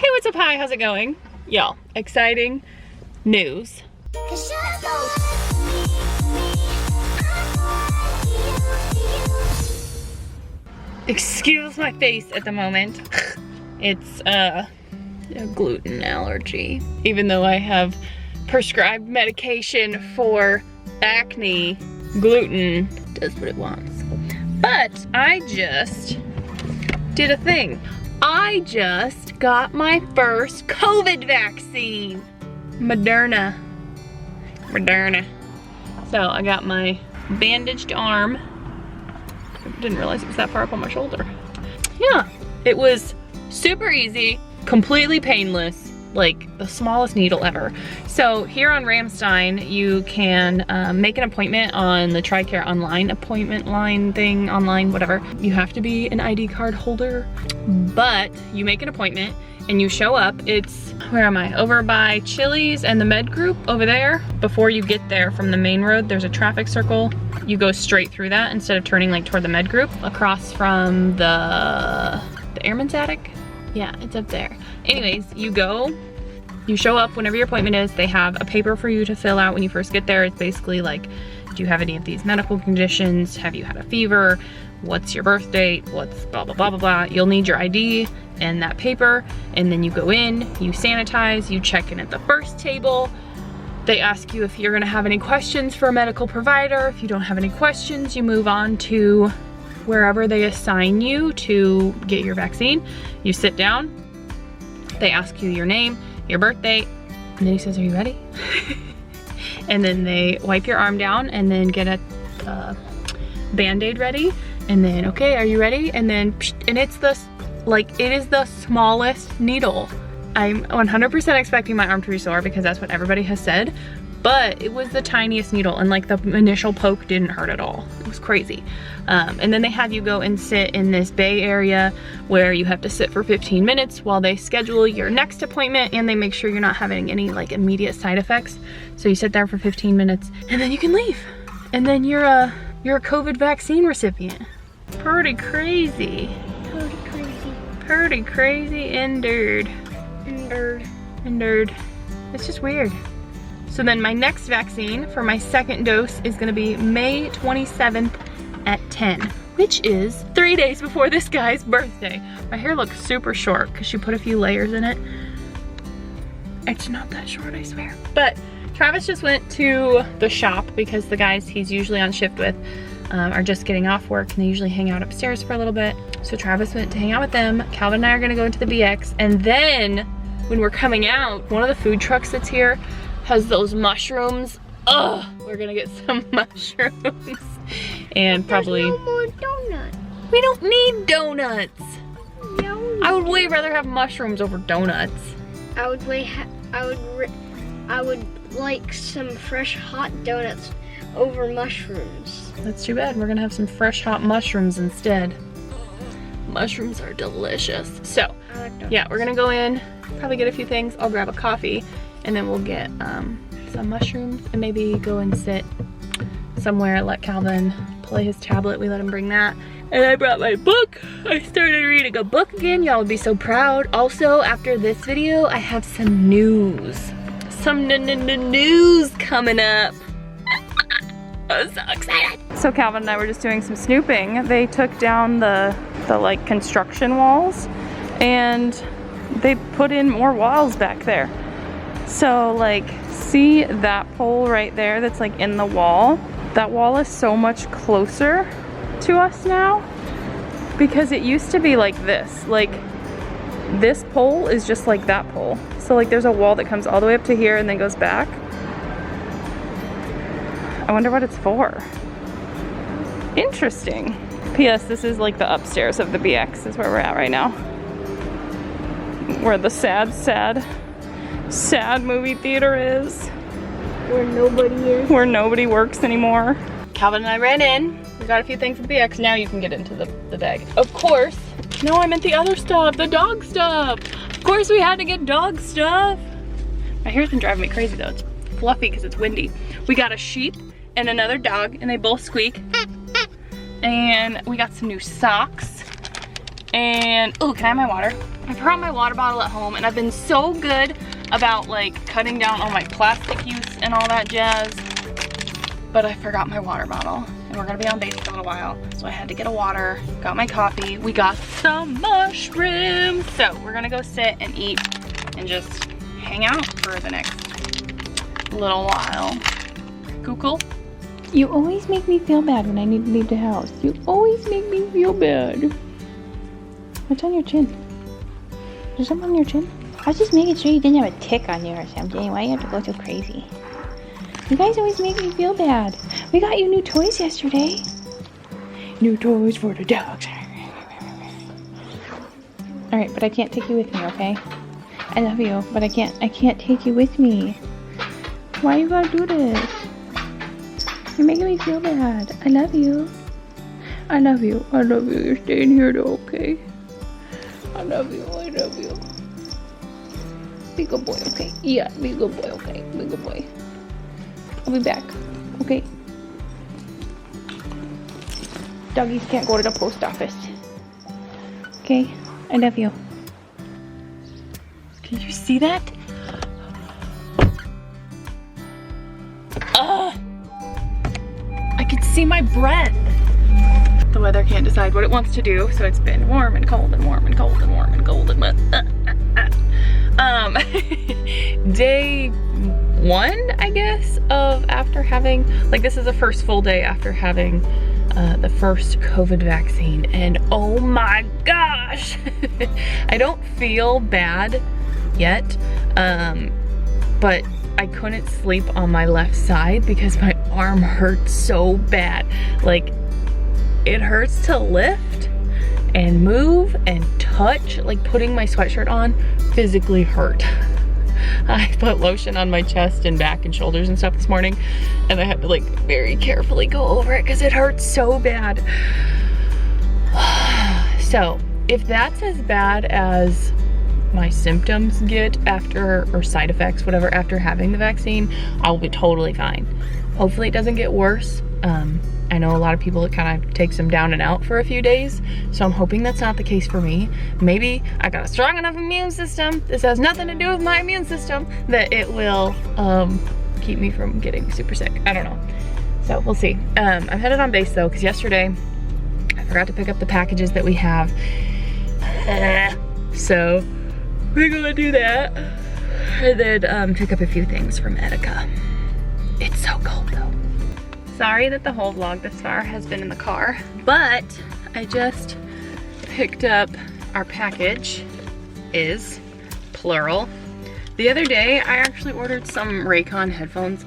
Hey, what's up? Hi, how's it going? Y'all, exciting news. Excuse my face at the moment. It's a gluten allergy. Even though I have prescribed medication for acne, gluten does what it wants. But I just did a thing. I just got my first COVID vaccine. Moderna. So I got my bandaged arm. Didn't realize it was that far up on my shoulder. Yeah, it was super easy, completely painless, like the smallest needle ever. So here on Ramstein, you can make an appointment on the TRICARE online appointment line thing, online, whatever. You have to be an ID card holder, but you make an appointment and you show up. It's, where am I? Over by Chili's and the Med Group over there. Before you get there from the main road, there's a traffic circle. You go straight through that instead of turning like toward the Med Group, across from the Airman's Attic. Yeah, it's up there. Anyways, you go, you show up whenever your appointment is. They have a paper for you to fill out when you first get there. It's basically like, do you have any of these medical conditions? Have you had a fever? What's your birth date? What's blah, blah, blah, blah, blah. You'll need your ID and that paper. And then you go in, you sanitize, you check in at the first table. They ask you if you're gonna have any questions for a medical provider. If you don't have any questions, you move on to wherever they assign you to get your vaccine. You sit down, they ask you your name, your birth date, and then he says, are you ready? And then they wipe your arm down and then get a Band-Aid ready. And then, okay, are you ready? And then, and it's the, like, it is the smallest needle. I'm 100% expecting my arm to be sore because that's what everybody has said, but it was the tiniest needle and like the initial poke didn't hurt at all. It was crazy. And then they have you go and sit in this bay area where you have to sit for 15 minutes while they schedule your next appointment and they make sure you're not having any like immediate side effects. So you sit there for 15 minutes and then you can leave. And then you're a COVID vaccine recipient. Pretty crazy. Pretty crazy indeed. Endured. It's just weird. So then my next vaccine for my second dose is gonna be May 27th at 10, which is 3 days before this guy's birthday. My hair looks super short because she put a few layers in it. It's not that short, I swear. But Travis just went to the shop because the guys he's usually on shift with are just getting off work and they usually hang out upstairs for a little bit. So Travis went to hang out with them. Calvin and I are gonna go into the BX, and then when we're coming out, one of the food trucks that's here has those mushrooms. Ugh, we're gonna get some mushrooms. And probably, no more donuts. We don't need donuts. No. I would way rather have mushrooms over donuts. I would like some fresh hot donuts over mushrooms. That's too bad. We're gonna have some fresh hot mushrooms instead. Mushrooms are delicious. So, yeah, we're gonna go in, probably get a few things. I'll grab a coffee, and then we'll get some mushrooms and maybe go and sit somewhere, let Calvin play his tablet. We let him bring that. And I brought my book. I started reading a book again. Y'all would be so proud. Also, after this video, I have some news. Some news coming up. I'm so excited. So Calvin and I were just doing some snooping. They took down the like construction walls and they put in more walls back there. So like, see that pole right there that's like in the wall? That wall is so much closer to us now because it used to be like this. Like this pole is just like that pole. So like there's a wall that comes all the way up to here and then goes back. I wonder what it's for. Interesting. P.S. This is like the upstairs of the BX is where we're at right now. Where the sad movie theater is. Where nobody is. Where nobody works anymore. Calvin and I ran in. We got a few things at the BX. Now you can get into the bag. Of course. No, I meant the other stuff. The dog stuff. Of course we had to get dog stuff. My hair's been driving me crazy though. It's fluffy because it's windy. We got a sheep and another dog and they both squeak. And we got some new socks. And, oh, can I have my water? I brought my water bottle at home, and I've been so good about like cutting down on my plastic use and all that jazz, but I forgot my water bottle, and we're gonna be on base for a little while, so I had to get a water, got my coffee, we got some mushrooms, so we're gonna go sit and eat and just hang out for the next little while. Cool? You always make me feel bad when I need to leave the house. You always make me feel bad. What's on your chin? Is there something on your chin? I was just making sure you didn't have a tick on you or something. Why do you have to go so crazy? You guys always make me feel bad. We got you new toys yesterday. New toys for the dogs. Alright, but I can't take you with me, okay? I love you, but I can't take you with me. Why you gotta do this? You're making me feel bad. I love you. I love you. I love you. You're staying here though, okay? I love you. I love you. Be a good boy, okay? Yeah, be a good boy, okay? Be a good boy. I'll be back, okay? Doggies can't go to the post office. Okay? I love you. Can you see that? I can see my breath. The weather can't decide what it wants to do, so it's been warm and cold and warm and cold and warm and cold and wet. Day 1, I guess, of after having, like, this is the first full day after having the first COVID vaccine, and oh my gosh, I don't feel bad yet, but I couldn't sleep on my left side because my arm hurt so bad. Like, it hurts to lift and move and touch. Like, putting my sweatshirt on physically hurt. I put lotion on my chest and back and shoulders and stuff this morning, and I had to like very carefully go over it because it hurts so bad. So if that's as bad as my symptoms get after, or side effects, whatever, after having the vaccine, I will be totally fine. Hopefully it doesn't get worse. I know a lot of people, it kind of takes them down and out for a few days, so I'm hoping that's not the case for me. Maybe I got a strong enough immune system, this has nothing to do with my immune system, that it will keep me from getting super sick. I don't know. So we'll see. I'm headed on base though, because yesterday I forgot to pick up the packages that we have. So we're gonna do that. And then pick up a few things from Etika. It's so cold though. Sorry that the whole vlog this far has been in the car, but I just picked up our package, is plural. The other day, I actually ordered some Raycon headphones.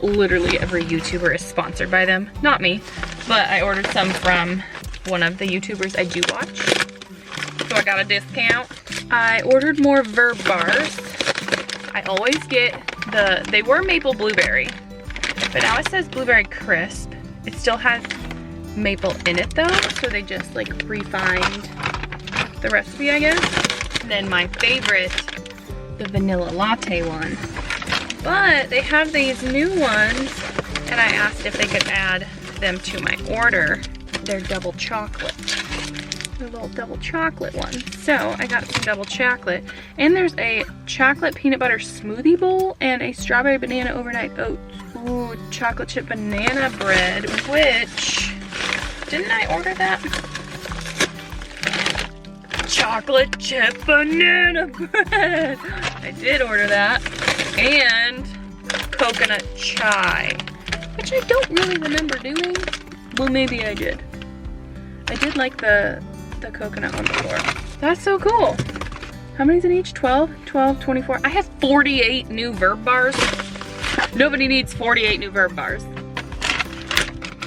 Literally every YouTuber is sponsored by them. Not me, but I ordered some from one of the YouTubers I do watch. So I got a discount. I ordered more Verb bars. I always get they were maple blueberry, but now it says blueberry crisp. It still has maple in it though, so they just like refined the recipe, I guess. And then my favorite, the vanilla latte one. But they have these new ones, and I asked if they could add them to my order. They're double chocolate. They're little double chocolate ones. So I got some double chocolate. And there's a chocolate peanut butter smoothie bowl and a strawberry banana overnight oats. Ooh, chocolate chip banana bread, which, didn't I order that? Chocolate chip banana bread. I did order that. And coconut chai, which I don't really remember doing. Well, maybe I did. I did like the coconut one before. That's so cool. How many's in each? 12, 24. I have 48 new Verb bars. Nobody needs 48 new Verb bars.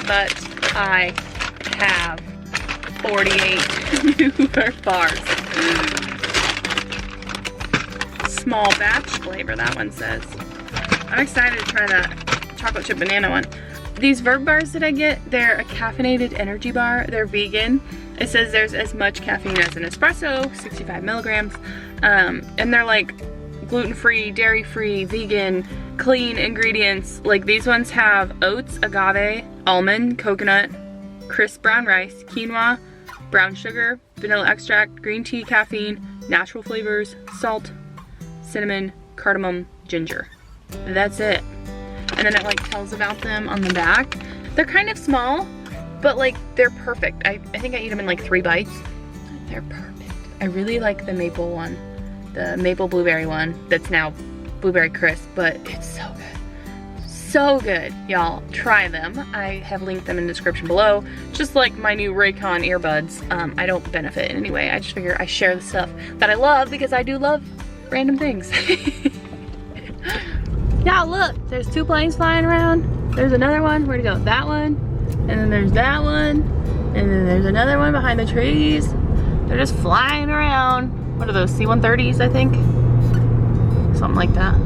But I have 48 new Verb bars. Small batch flavor, that one says. I'm excited to try that chocolate chip banana one. These Verb bars that I get, they're a caffeinated energy bar. They're vegan. It says there's as much caffeine as an espresso, 65 milligrams. And they're like gluten-free, dairy-free, vegan, clean ingredients. Like these ones have oats, agave, almond, coconut, crisp brown rice, quinoa, brown sugar, vanilla extract, green tea, caffeine, natural flavors, salt, cinnamon, cardamom, ginger. That's it. And then it like tells about them on the back. They're kind of small, but like they're perfect. I think I eat them in like 3 bites. They're perfect. I really like the maple one, the maple blueberry one that's now blueberry crisp, but it's so good. So good, y'all. Try them. I have linked them in the description below. Just like my new Raycon earbuds. I don't benefit in any way. I just figure I share the stuff that I love because I do love random things. Now look, there's 2 planes flying around. There's another one. Where'd it go? That one. And then there's that one. And then there's another one behind the trees. They're just flying around. What are those, C-130s, I think? Something like that.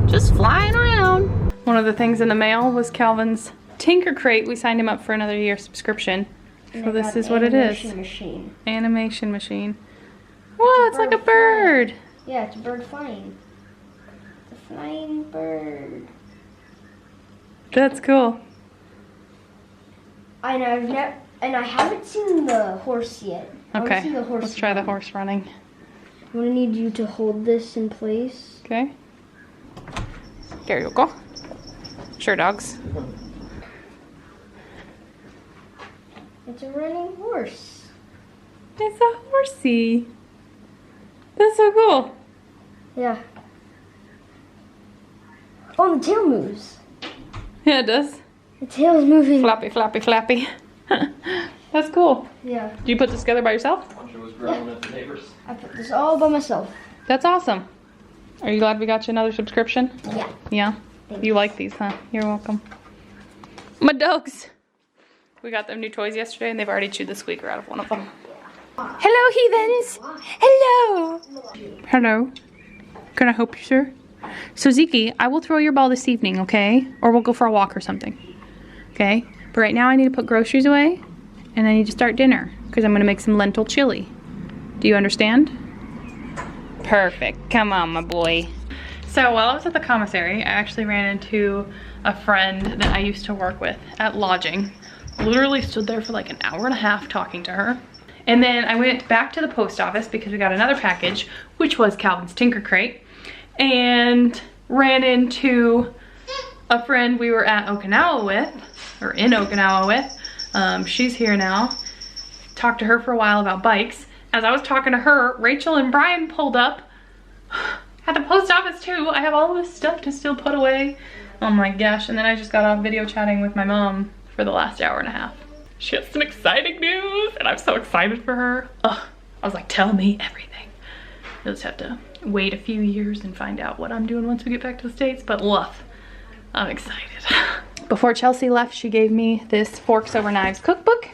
Just flying around. One of the things in the mail was Calvin's Tinker Crate. We signed him up for another year subscription. So this is what it is. Machine. Animation machine. Whoa, it's like a bird. Yeah, it's a bird flying. It's a flying bird. That's cool. I haven't seen the horse yet. Okay, let's try the horse running. I'm gonna need you to hold this in place. Okay. There you go. Sure, dogs. It's a running horse. It's a horsey. That's so cool. Yeah. Oh, the tail moves. Yeah, it does. The tail is moving. Flappy, flappy, flappy. That's cool. Yeah. Did you put this together by yourself? It was growing at the neighbors. I put this all by myself. That's awesome. Are you glad we got you another subscription? Yeah. Yeah? Thanks. You like these, huh? You're welcome. My dogs. We got them new toys yesterday and they've already chewed the squeaker out of one of them. Hello, heathens. Hello. Hello. Can I help you, sir? So, Zeke, I will throw your ball this evening, okay? Or we'll go for a walk or something. Okay? But right now I need to put groceries away and I need to start dinner because I'm going to make some lentil chili. Do you understand? Perfect. Come on, my boy. So while I was at the commissary, I actually ran into a friend that I used to work with at lodging. Literally stood there for like an hour and a half talking to her. And then I went back to the post office because we got another package, which was Calvin's Tinker Crate, and ran into a friend we were at Okinawa with, or in Okinawa with. She's here now. Talked to her for a while about bikes. As I was talking to her, Rachel and Brian pulled up at the post office too. I have all this stuff to still put away. Oh my gosh. And then I just got off video chatting with my mom for the last hour and a half. She has some exciting news and I'm so excited for her. Ugh. I was like, tell me everything. You'll just have to wait a few years and find out what I'm doing once we get back to the States, but woof, I'm excited. Before Chelsea left, she gave me this Forks Over Knives cookbook,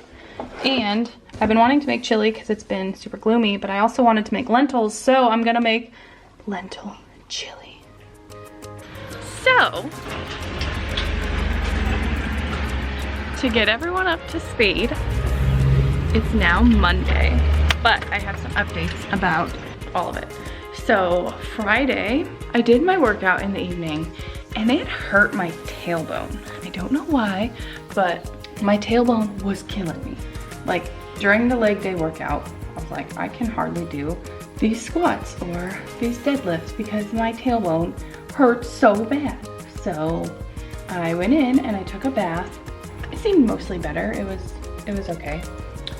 and I've been wanting to make chili because it's been super gloomy, but I also wanted to make lentils, so I'm gonna make lentil chili. So, to get everyone up to speed, it's now Monday, but I have some updates about all of it. So Friday, I did my workout in the evening and it hurt my tailbone. I don't know why, but my tailbone was killing me. Like during the leg day workout, I was like, I can hardly do these squats or these deadlifts because my tailbone hurts so bad. So I went in and I took a bath. It seemed mostly better. It was okay.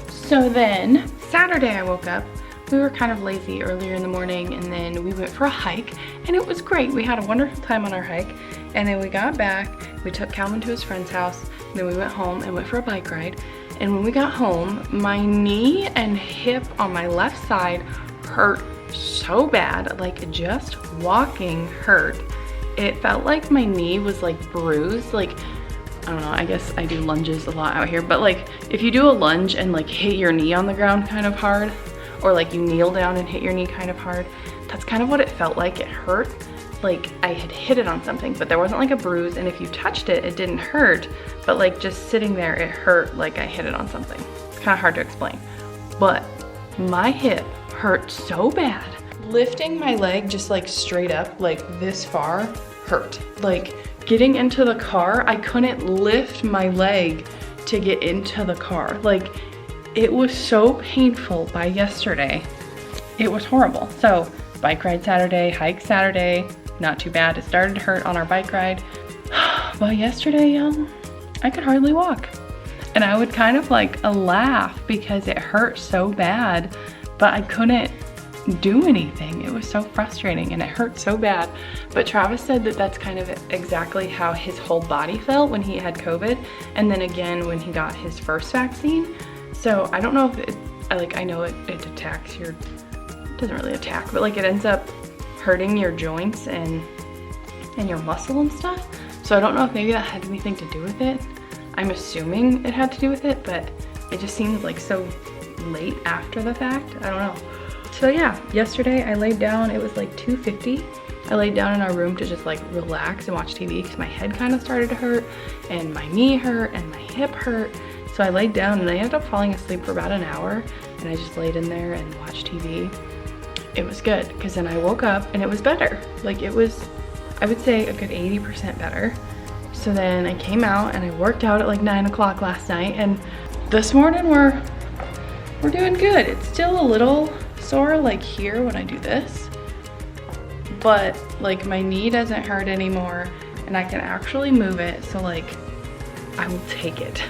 So then Saturday I woke up. We were kind of lazy earlier in the morning and then we went for a hike and it was great. We had a wonderful time on our hike and then we got back, we took Calvin to his friend's house, and then we went home and went for a bike ride. And when we got home, my knee and hip on my left side hurt so bad, like just walking hurt. It felt like my knee was like bruised, like, I don't know, I guess I do lunges a lot out here, but like if you do a lunge and like hit your knee on the ground kind of hard, or like you kneel down and hit your knee kind of hard, that's kind of what it felt like. It hurt like I had hit it on something, but there wasn't like a bruise, and if you touched it, it didn't hurt, but like just sitting there, it hurt like I hit it on something. It's kind of hard to explain, but my hip hurt so bad. Lifting my leg just like straight up, like this far, hurt. Like getting into the car, I couldn't lift my leg to get into the car. Like it was so painful by yesterday it was horrible. So bike ride Saturday, hike Saturday, not too bad. It started to hurt on our bike ride. But yesterday, I could hardly walk. And I would kind of like laugh because it hurt so bad, but I couldn't do anything. It was so frustrating and it hurt so bad. But Travis said that that's kind of exactly how his whole body felt when he had COVID, and then again when he got his first vaccine. So I don't know if it, I know it attacks your, it doesn't really attack, but like it ends up hurting your joints and your muscle and stuff. So I don't know if maybe that had anything to do with it. I'm assuming it had to do with it, but it just seemed like so late after the fact. I don't know. So yeah, yesterday I laid down, it was like 2:50. I laid down in our room to just like relax and watch TV because my head kind of started to hurt and my knee hurt and my hip hurt. So I laid down and I ended up falling asleep for about an hour, and I just laid in there and watched TV. It was good because then I woke up and it was better. Like it was, I would say a good 80% better. So then I came out and I worked out at like 9 o'clock last night, and this morning we're doing good. It's still a little sore like here when I do this, but like my knee doesn't hurt anymore and I can actually move it, so like I will take it.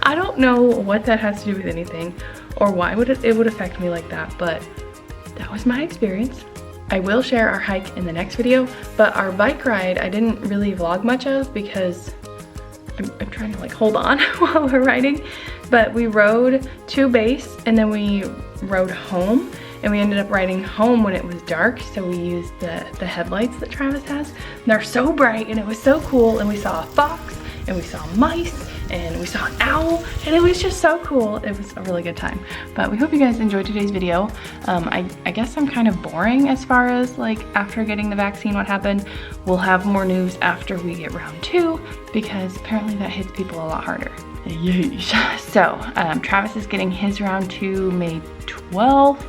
I don't know what that has to do with anything or why it would affect me like that, but that was my experience. I will share our hike in the next video, but our bike ride I didn't really vlog much of because I'm trying to like hold on while we're riding. But we rode to base and then we rode home, and we ended up riding home when it was dark, so we used the headlights that Travis has. And they're so bright and it was so cool, and we saw a fox and we saw mice and we saw an owl, and it was just so cool. It was a really good time. But we hope you guys enjoyed today's video. I guess I'm kind of boring as far as like after getting the vaccine what happened. We'll have more news after we get round 2 because apparently that hits people a lot harder. So Travis is getting his round 2 May 12th,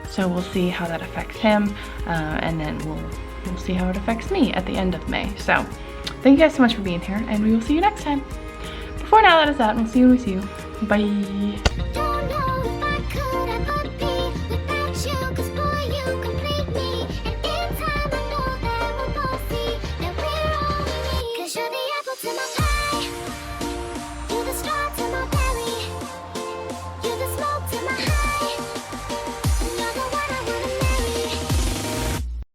so we'll see how that affects him, and then we'll see how it affects me at the end of May. So thank you guys so much for being here, and we will see you next time. Before now, that is that, and we'll see you when we see you. Bye.